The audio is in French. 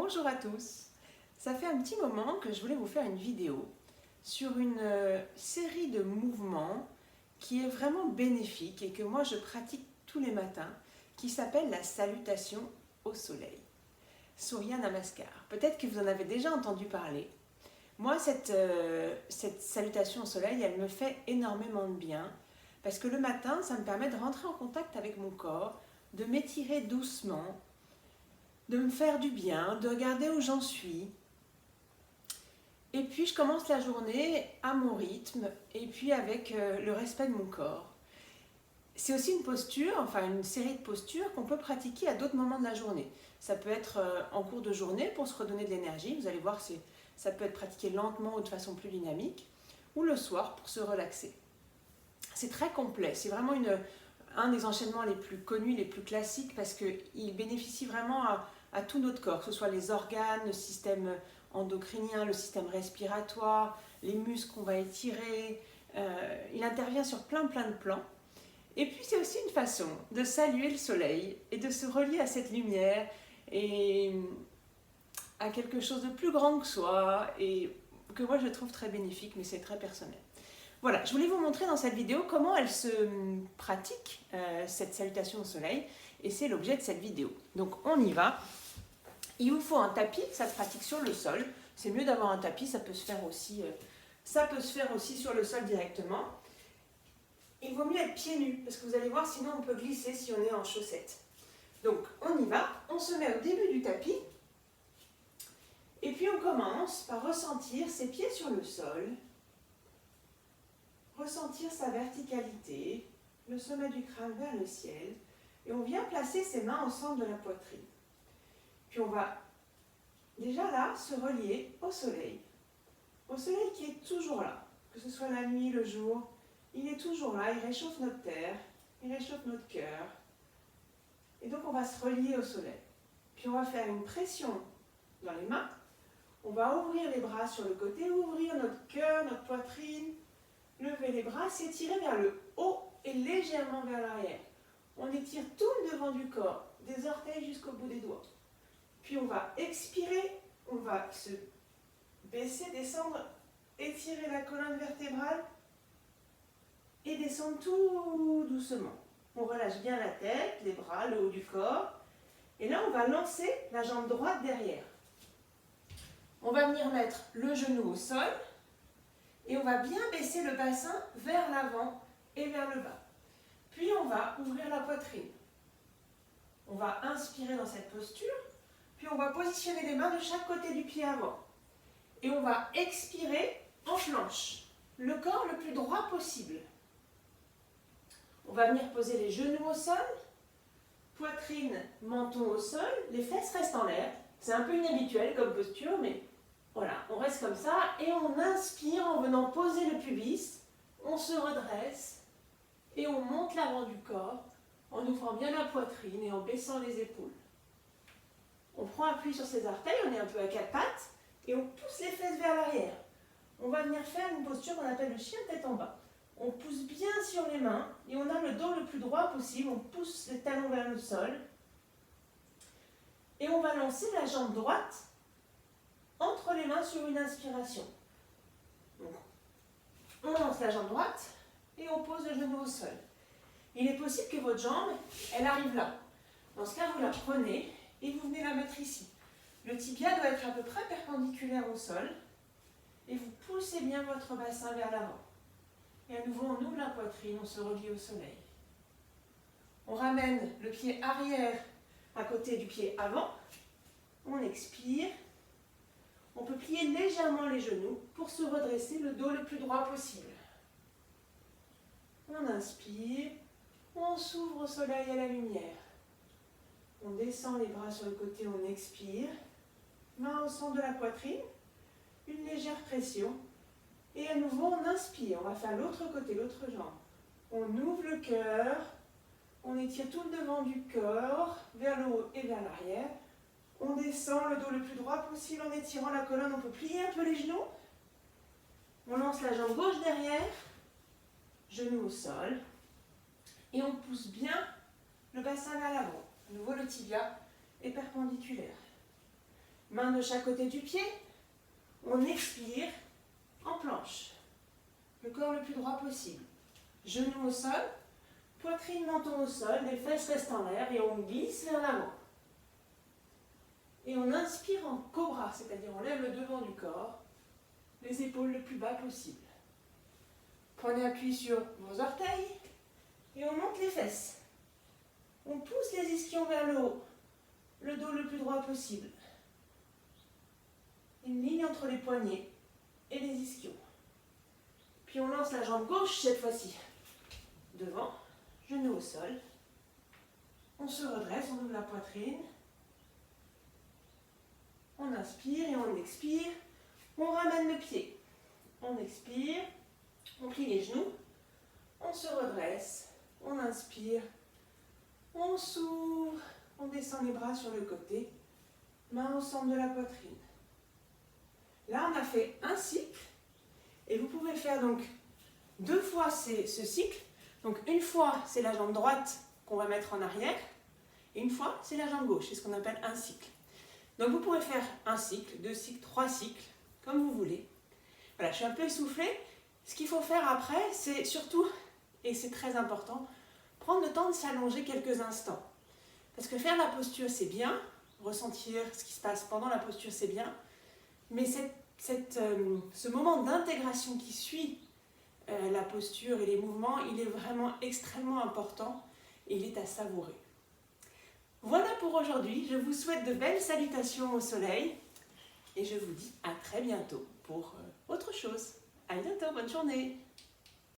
Bonjour à tous. Ça fait un petit moment que je voulais vous faire une vidéo sur une série de mouvements qui est vraiment bénéfique et que moi je pratique tous les matins, qui s'appelle la salutation au soleil. Surya Namaskar. Peut-être que vous en avez déjà entendu parler. Moi, cette salutation au soleil, elle me fait énormément de bien parce que le matin, ça me permet de rentrer en contact avec mon corps, de m'étirer doucement, de me faire du bien, de regarder où j'en suis. Et puis je commence la journée à mon rythme et puis avec le respect de mon corps. C'est aussi une posture, enfin une série de postures qu'on peut pratiquer à d'autres moments de la journée. Ça peut être en cours de journée pour se redonner de l'énergie, vous allez voir, ça peut être pratiqué lentement ou de façon plus dynamique, ou le soir pour se relaxer. C'est très complet, c'est vraiment un des enchaînements les plus connus, les plus classiques, parce qu'il bénéficie vraiment à tout notre corps, que ce soit les organes, le système endocrinien, le système respiratoire, les muscles qu'on va étirer. Il intervient sur plein de plans. Et puis c'est aussi une façon de saluer le soleil et de se relier à cette lumière et à quelque chose de plus grand que soi et que moi je trouve très bénéfique, mais c'est très personnel. Voilà, je voulais vous montrer dans cette vidéo comment elle se pratique, cette salutation au soleil, et c'est l'objet de cette vidéo. Donc on y va. Il vous faut un tapis, ça se pratique sur le sol. C'est mieux d'avoir un tapis, ça peut se faire aussi sur le sol directement. Il vaut mieux être pieds nus, parce que vous allez voir, sinon on peut glisser si on est en chaussettes. Donc on y va, on se met au début du tapis, et puis on commence par ressentir ses pieds sur le sol, ressentir sa verticalité, le sommet du crâne vers le ciel, et on vient placer ses mains au centre de la poitrine. Puis on va déjà là se relier au soleil qui est toujours là, que ce soit la nuit, le jour, il est toujours là, il réchauffe notre terre, il réchauffe notre cœur, et donc on va se relier au soleil. Puis on va faire une pression dans les mains, on va ouvrir les bras sur le côté, ouvrir notre cœur, notre poitrine, lever les bras, s'étirer vers le haut et légèrement vers l'arrière. On étire tout le devant du corps, des orteils jusqu'au bout des doigts. Puis on va expirer, on va se baisser, descendre, étirer la colonne vertébrale et descendre tout doucement. On relâche bien la tête, les bras, le haut du corps. Et là, on va lancer la jambe droite derrière. On va venir mettre le genou au sol et on va bien baisser le bassin vers l'avant et vers le bas. Puis on va ouvrir la poitrine. On va inspirer dans cette posture. Puis on va positionner les mains de chaque côté du pied avant. Et on va expirer en planche. Le corps le plus droit possible. On va venir poser les genoux au sol. Poitrine, menton au sol. Les fesses restent en l'air. C'est un peu inhabituel comme posture, mais voilà, on reste comme ça. Et on inspire en venant poser le pubis. On se redresse. Et on monte l'avant du corps en ouvrant bien la poitrine et en baissant les épaules. On prend appui sur ses orteils, on est un peu à quatre pattes, et on pousse les fesses vers l'arrière. On va venir faire une posture qu'on appelle le chien tête en bas. On pousse bien sur les mains, et on a le dos le plus droit possible, on pousse les talons vers le sol. Et on va lancer la jambe droite entre les mains sur une inspiration. Donc, on lance la jambe droite, et on pose le genou au sol. Il est possible que votre jambe, elle arrive là. Dans ce cas, vous la prenez, et vous venez la mettre ici. Le tibia doit être à peu près perpendiculaire au sol. Et vous poussez bien votre bassin vers l'avant. Et à nouveau, on ouvre la poitrine, on se relie au soleil. On ramène le pied arrière à côté du pied avant. On expire. On peut plier légèrement les genoux pour se redresser le dos le plus droit possible. On inspire. On s'ouvre au soleil et à la lumière. On descend les bras sur le côté, on expire. Main au centre de la poitrine. Une légère pression. Et à nouveau, on inspire. On va faire l'autre côté, l'autre jambe. On ouvre le cœur. On étire tout le devant du corps vers le haut et vers l'arrière. On descend le dos le plus droit possible en étirant la colonne. On peut plier un peu les genoux. On lance la jambe gauche derrière. Genou au sol. Et on pousse bien le bassin vers l'avant. À nouveau, le tibia est perpendiculaire. Main de chaque côté du pied. On expire en planche. Le corps le plus droit possible. Genoux au sol. Poitrine, menton au sol. Les fesses restent en l'air et on glisse vers l'avant. Et on inspire en cobra, c'est-à-dire on lève le devant du corps, les épaules le plus bas possible. Prenez appui sur vos orteils et on monte les fesses. On pousse les ischions vers le haut, le dos le plus droit possible. Une ligne entre les poignets et les ischions. Puis on lance la jambe gauche cette fois-ci. Devant, genou au sol. On se redresse, on ouvre la poitrine. On inspire et on expire. On ramène le pied. On expire. On plie les genoux. On se redresse. On inspire. On s'ouvre. On descend les bras sur le côté. Main au centre de la poitrine. Là, on a fait un cycle. Et vous pouvez faire donc 2 fois ce cycle. Donc une fois, c'est la jambe droite qu'on va mettre en arrière. Et une fois, c'est la jambe gauche. C'est ce qu'on appelle un cycle. Donc vous pourrez faire un cycle, 2 cycles, 3 cycles, comme vous voulez. Voilà, je suis un peu essoufflée. Ce qu'il faut faire après, c'est surtout, et c'est très important, prendre le temps de s'allonger quelques instants. Parce que faire la posture, c'est bien, ressentir ce qui se passe pendant la posture, c'est bien, mais ce moment d'intégration qui suit la posture et les mouvements, il est vraiment extrêmement important et il est à savourer. Voilà pour aujourd'hui, je vous souhaite de belles salutations au soleil et je vous dis à très bientôt pour autre chose. À bientôt, bonne journée.